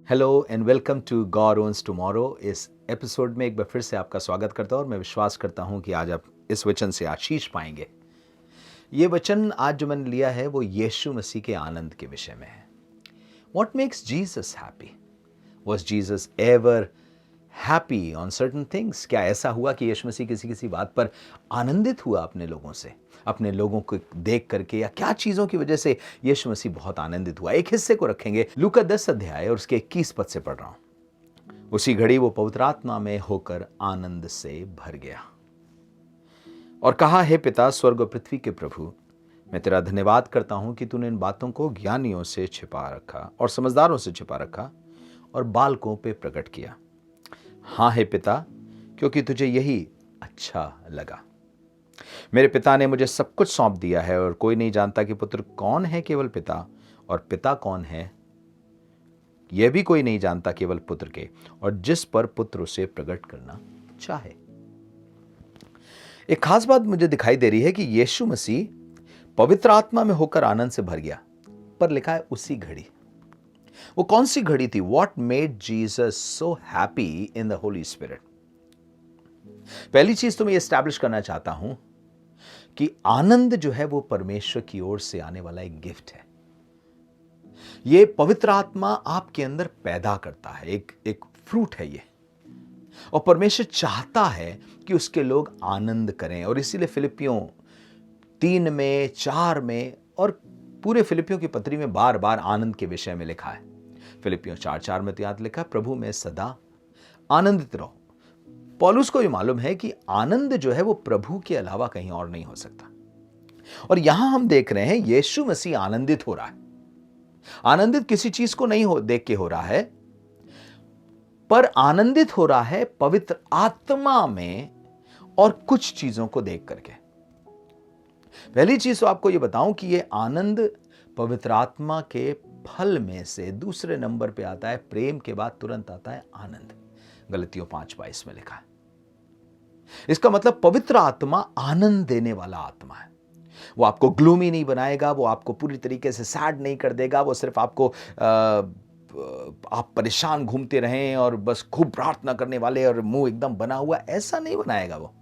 Hello and welcome to God owns tomorrow. इस episode में एक बार फिर से आपका स्वागत करता हूं और मैं विश्वास करता हूं कि आज आप इस वचन से आशीष पाएंगे। ये वचन आज जो मैंने लिया है वो यीशु मसीह के आनंद के विषय में है। What makes Jesus happy? Was Jesus ever happy on certain things? क्या ऐसा हुआ कि यीशु मसीह किसी किसी बात पर आनंदित हुआ अपने लोगों से, अपने लोगों को देख करके, या क्या चीज़ों की वजह से यीशु मसीह बहुत आनंदित हुआ? एक हिस्से को रखेंगे, लूका 10 अध्याय और उसके 21 पद से पढ़ रहा हूं। उसी घड़ी वो पवित्र आत्मा में होकर आनंद से भर गया और कहा, हे पिता, स्वर्ग और पृथ्वी के प्रभु, मैं तेरा धन्यवाद करता हूं कि तूने इन बातों को ज्ञानियों से छिपा रखा और समझदारों से छिपा रखा और बालकों पे प्रकट किया। हाँ हे पिता, क्योंकि तुझे यही अच्छा लगा। मेरे पिता ने मुझे सब कुछ सौंप दिया है और कोई नहीं जानता कि पुत्र कौन है केवल पिता, और पिता कौन है यह भी कोई नहीं जानता केवल पुत्र के, और जिस पर पुत्र उसे प्रकट करना चाहे। एक खास बात मुझे दिखाई दे रही है कि यीशु मसीह पवित्र आत्मा में होकर आनंद से भर गया, पर लिखा है उसी घड़ी। वो कौन सी घड़ी थी? What made Jesus so happy in the Holi spirit? पहली चीज तो मैं एस्टैब्लिश करना चाहता हूं कि आनंद जो है वो परमेश्वर की ओर से आने वाला एक गिफ्ट है। ये पवित्र आत्मा आपके अंदर पैदा करता है, एक फ्रूट है ये, और परमेश्वर चाहता है कि उसके लोग आनंद करें। और इसीलिए फिलिपियों 3 में 4 में और पूरे फिलिपियों की पत्री में बार बार आनंद के विषय में लिखा है। फिलिपियों 4:4 में तो याद लिखा, प्रभु में सदा आनंदित रहो। पौलुस को भी मालूम है कि आनंद जो है वो प्रभु के अलावा कहीं और नहीं हो सकता। और यहां हम देख रहे हैं यीशु मसीह आनंदित हो रहा है। आनंदित किसी चीज को नहीं देख के हो रहा है, पर आनंदित हो रहा है पवित्र आत्मा में और कुछ चीजों को देख करके। पहली चीज तो आपको यह बताऊं कि यह आनंद पवित्र आत्मा के फल में से दूसरे नंबर पे आता है। प्रेम के बाद तुरंत आता है आनंद। गलतियों 5:22 में लिखा है। इसका मतलब पवित्र आत्मा आनंद देने वाला आत्मा है। वो आपको ग्लूमी नहीं बनाएगा, वो आपको पूरी तरीके से सैड नहीं कर देगा, वो सिर्फ आपको आप परेशान घूमते रहें और बस खूब प्रार्थना करने वाले और मुंह एकदम बना हुआ, ऐसा नहीं बनाएगा। वो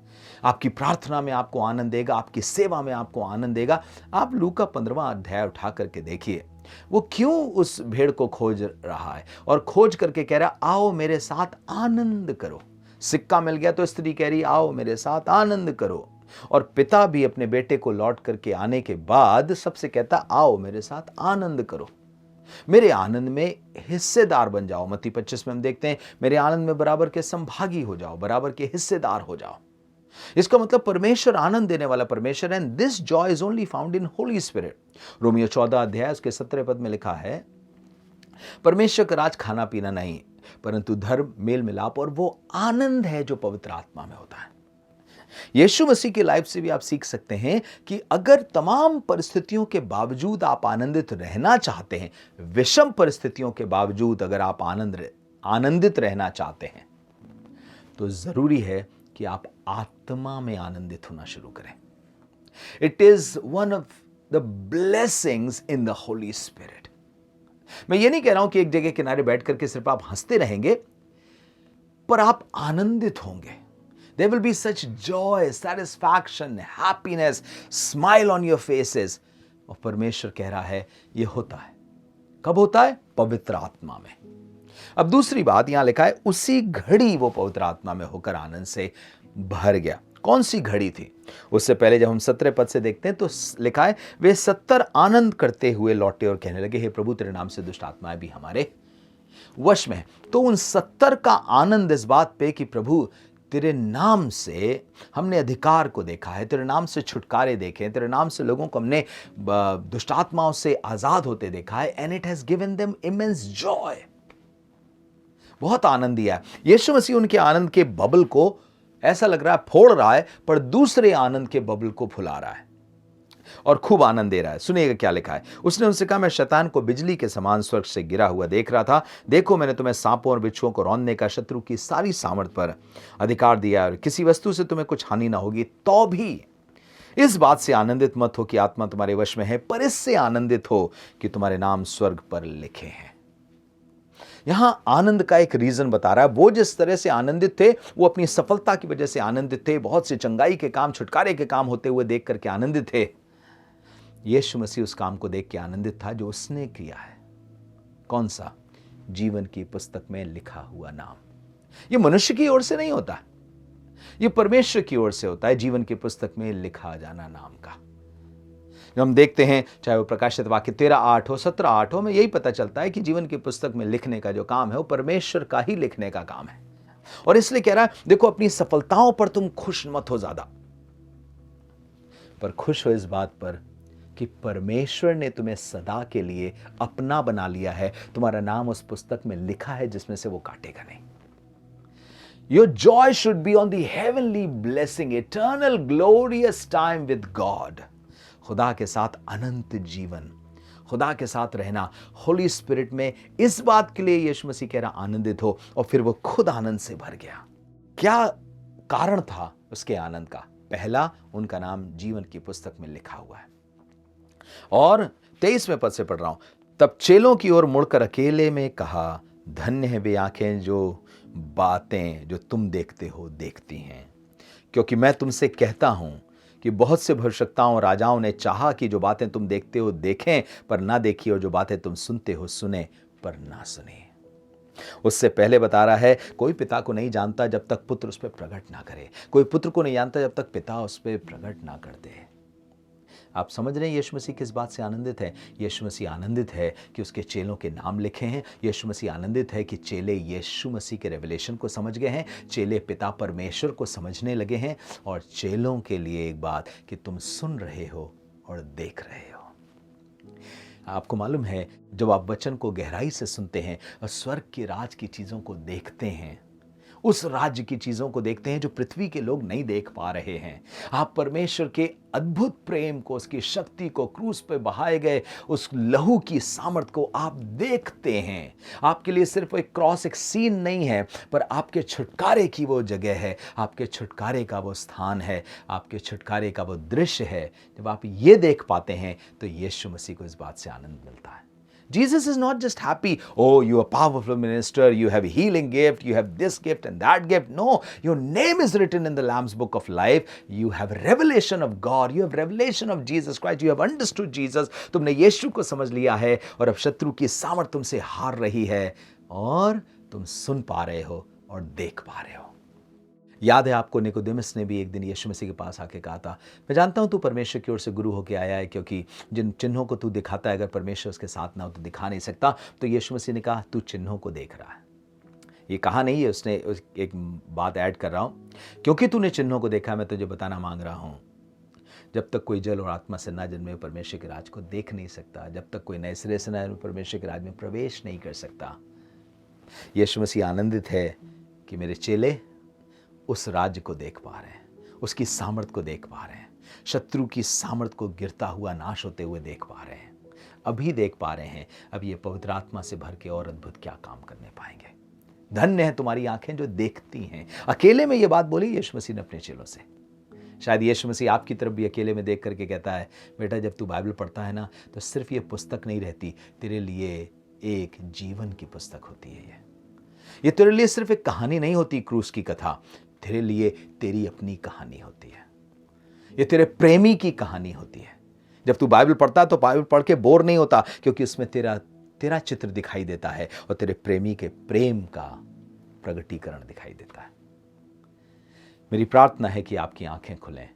आपकी प्रार्थना में आपको आनंद देगा, आपकी सेवा में आपको आनंद देगा। आप लूका 15वां अध्याय उठा करके देखिए, वो क्यों उस भेड़ को खोज रहा है और खोज करके कह रहा, आओ मेरे साथ आनंद करो। सिक्का मिल गया तो स्त्री कह रही, आओ मेरे साथ आनंद करो। और पिता भी अपने बेटे को लौट करके आने के बाद सबसे कहता, आओ मेरे साथ आनंद करो, मेरे आनंद में हिस्सेदार बन जाओ। मत्ती 25 में हम देखते हैं, मेरे आनंद में बराबर के संभागी हो जाओ, बराबर के हिस्सेदार हो जाओ। इसका मतलब परमेश्वर आनंद देने वाला परमेश्वर है। And this Joy is only found in Holi spirit. Romeo 14 अध्याय उसके 17 पद में लिखा है, परमेश्वर का राज खाना पीना नहीं, परंतु धर्म, मेल मिलाप और वो आनंद है जो पवित्र आत्मा में होता है। यीशु मसीह की लाइफ से भी आप सीख सकते हैं कि अगर तमाम परिस्थितियों के बावजूद आप आनंदित रहना चाहते हैं, विषम परिस्थितियों के बावजूद अगर आप आनंदित रहना चाहते हैं, तो जरूरी है कि आप आत्मा में आनंदित होना शुरू करें। It is one of the blessings in the Holi spirit. मैं ये नहीं कह रहा हूं कि एक जगह किनारे बैठ करके सिर्फ आप हंसते रहेंगे, पर आप आनंदित होंगे। There will be such joy, satisfaction, happiness, smile on your faces. और परमेश्वर कह रहा है ये होता है। कब होता है? पवित्र आत्मा में। अब दूसरी बात यहां लिखा है, उसी घड़ी वो पवित्र आत्मा में होकर आनंद से भर गया। कौन सी घड़ी थी? उससे पहले जब हम 17 पद से देखते हैं तो लिखा है, वे 70 आनंद करते हुए लौटे और कहने लगे, हे प्रभु, तेरे नाम से दुष्ट आत्माएं भी हमारे वश में है। तो उन 70 का आनंद इस बात पे कि प्रभु, तेरे नाम से हमने अधिकार को देखा है, तेरे नाम से छुटकारे देखे, तेरे नाम से लोगों को हमने दुष्ट आत्माओं से आजाद होते देखा है। And it has given them immense Joy. बहुत आनंद दिया है। यीशु मसीह उनके आनंद के बबल को ऐसा लग रहा है फोड़ रहा है, पर दूसरे आनंद के बबल को फुला रहा है और खूब आनंद दे रहा है। सुनिएगा क्या लिखा है। उसने उनसे कहा, मैं शैतान को बिजली के समान स्वर्ग से गिरा हुआ देख रहा था। देखो, मैंने तुम्हें सांपों और बिच्छुओं को रौंदने का, शत्रु की सारी सामर्थ पर अधिकार दिया, और किसी वस्तु से तुम्हें कुछ हानि ना होगी। तो भी इस बात से आनंदित मत हो कि आत्मा तुम्हारे वश में है, पर इससे आनंदित हो कि तुम्हारे नाम स्वर्ग पर लिखे हैं। यहां आनंद का एक रीजन बता रहा है। वो जिस तरह से आनंदित थे, वो अपनी सफलता की वजह से आनंदित थे, बहुत से चंगाई के काम, छुटकारे के काम होते हुए देख करके आनंदित थे। यीशु मसीह उस काम को देख के आनंदित था जो उसने किया है। कौन सा? जीवन की पुस्तक में लिखा हुआ नाम। यह मनुष्य की ओर से नहीं होता, यह परमेश्वर की ओर से होता है, जीवन की पुस्तक में लिखा जाना नाम का। जो हम देखते हैं, चाहे वो प्रकाशित वाक्य 13:8 हो, 17:8 हो, में यही पता चलता है कि जीवन की पुस्तक में लिखने का जो काम है वो परमेश्वर का ही लिखने का काम है। और इसलिए कह रहा है, देखो अपनी सफलताओं पर तुम खुश मत हो ज्यादा, पर खुश हो इस बात पर कि परमेश्वर ने तुम्हें सदा के लिए अपना बना लिया है। तुम्हारा नाम उस पुस्तक में लिखा है जिसमें से वो काटेगा नहीं। Your joy should be on the heavenly blessing, eternal glorious time with God. खुदा के साथ अनंत जीवन, खुदा के साथ रहना, होली स्पिरिट में। इस बात के लिए यीशु मसीह कह रहा आनंदित हो, और फिर वो खुद आनंद से भर गया। क्या कारण था उसके आनंद का? पहला, उनका नाम जीवन की पुस्तक में लिखा हुआ है। और 23वें पद से पढ़ रहा हूं, तब चेलों की ओर मुड़कर अकेले में कहा, धन्य है वे आंखें जो बातें जो तुम देखते हो देखती हैं, क्योंकि मैं तुमसे कहता हूं कि बहुत से भविष्यवक्ताओं और राजाओं ने चाहा कि जो बातें तुम देखते हो देखें पर ना देखी, और जो बातें तुम सुनते हो सुने पर ना सुने। उससे पहले बता रहा है, कोई पिता को नहीं जानता जब तक पुत्र उस पर प्रकट ना करे, कोई पुत्र को नहीं जानता जब तक पिता उस पर प्रकट ना कर दे। आप समझ रहे हैं यीशु मसीह किस बात से आनंदित है? यीशु मसीह आनंदित है कि उसके चेलों के नाम लिखे हैं। यीशु मसीह आनंदित है कि चेले यीशु मसीह के रेवलेशन को समझ गए हैं, चेले पिता परमेश्वर को समझने लगे हैं। और चेलों के लिए एक बात कि तुम सुन रहे हो और देख रहे हो। आपको मालूम है, जब आप वचन को गहराई से सुनते हैं और स्वर्ग के राज की चीजों को देखते हैं, उस राज्य की चीजों को देखते हैं जो पृथ्वी के लोग नहीं देख पा रहे हैं, आप परमेश्वर के अद्भुत प्रेम को, उसकी शक्ति को, क्रूस पे बहाए गए उस लहू की सामर्थ को आप देखते हैं। आपके लिए सिर्फ एक क्रॉस, एक सीन नहीं है, पर आपके छुटकारे की वो जगह है, आपके छुटकारे का वो स्थान है, आपके छुटकारे का वो दृश्य है। जब आप ये देख पाते हैं तो यीशु मसीह को इस बात से आनंद मिलता है। Jesus is not just happy, oh, you are a powerful minister, you have a healing gift, you have this gift and that gift. No, your name is written in the Lamb's book of life. You have revelation of God, you have revelation of Jesus Christ, you have understood Jesus. तुमने यीशु को समझ लिया है, और अब शत्रु की सामर्थ तुमसे हार रही है, और तुम सुन पा रहे हो और देख पा रहे हो। याद है आपको, निकोदेमुस ने भी एक दिन यीशु मसीह के पास आके कहा था, मैं जानता हूं तू परमेश्वर की ओर से गुरु होके आया है, क्योंकि जिन चिन्हों को तू दिखाता है, अगर परमेश्वर उसके साथ ना हो तो दिखा नहीं सकता। तो यीशु मसीह ने कहा, तू चिन्हों को देख रहा है। ये कहा नहीं है उसने, एक बात ऐड कर रहा हूं, क्योंकि तूने चिन्हों को देखा, मैं तुझे बताना मांग रहा हूं, जब तक कोई जल और आत्मा से ना जन्मे परमेश्वर के राज को देख नहीं सकता, जब तक कोई नए सिरे से ना परमेश्वर के राज में प्रवेश नहीं कर सकता। यीशु मसीह आनंदित है कि मेरे चेले उस राज्य को देख पा रहे हैं, उसकी सामर्थ को देख पा रहे हैं, शत्रु की सामर्थ को गिरता हुआ, नाश होते हुए देख पा रहे हैं, अभी देख पा रहे हैं। अब ये पवित्र आत्मा से भर के और अद्भुत क्या काम करने पाएंगे। धन्य है तुम्हारी आंखें जो देखती हैं। अकेले में ये बात बोली यीशु मसीह ने अपने चेलों से। शायद यीशु मसीह आपकी तरफ भी अकेले में देख करके कहता है, बेटा जब तू बाइबल पढ़ता है ना, तो सिर्फ ये पुस्तक नहीं रहती, तेरे लिए एक जीवन की पुस्तक होती है। ये तेरे लिए सिर्फ एक कहानी नहीं होती, क्रूस की कथा, तेरे लिए तेरी अपनी कहानी होती है। ये तेरे प्रेमी की कहानी होती है। जब तू बाइबल पढ़ता है तो बाइबल पढ़ के बोर नहीं होता, क्योंकि उसमें तेरा चित्र दिखाई देता है, और तेरे प्रेमी के प्रेम का प्रगटीकरण दिखाई देता है। मेरी प्रार्थना है कि आपकी आंखें खुलें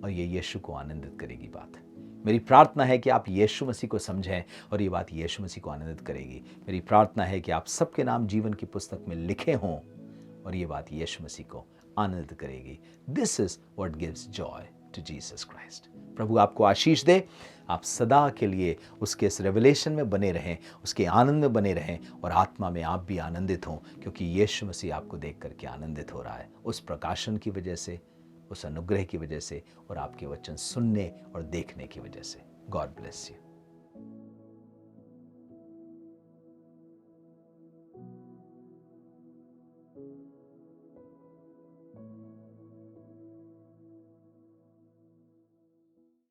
और ये यीशु को आनंदित करेगी बात। मेरी प्रार्थना है कि आप यीशु मसीह को समझें और ये बात यीशु मसीह को आनंदित करेगी। मेरी प्रार्थना है कि आप सबके नाम जीवन की पुस्तक में लिखे हों और ये बात यीशु मसीह को आनंदित करेगी। This is what gives joy to Jesus Christ. प्रभु आपको आशीष दे, आप सदा के लिए उसके इस रेवलेशन में बने रहें, उसके आनंद में बने रहें, और आत्मा में आप भी आनंदित हों, क्योंकि यीशु मसीह आपको देख करके आनंदित हो रहा है, उस प्रकाशन की वजह से, उस अनुग्रह की वजह से, और आपके वचन सुनने और देखने की वजह से। God bless you.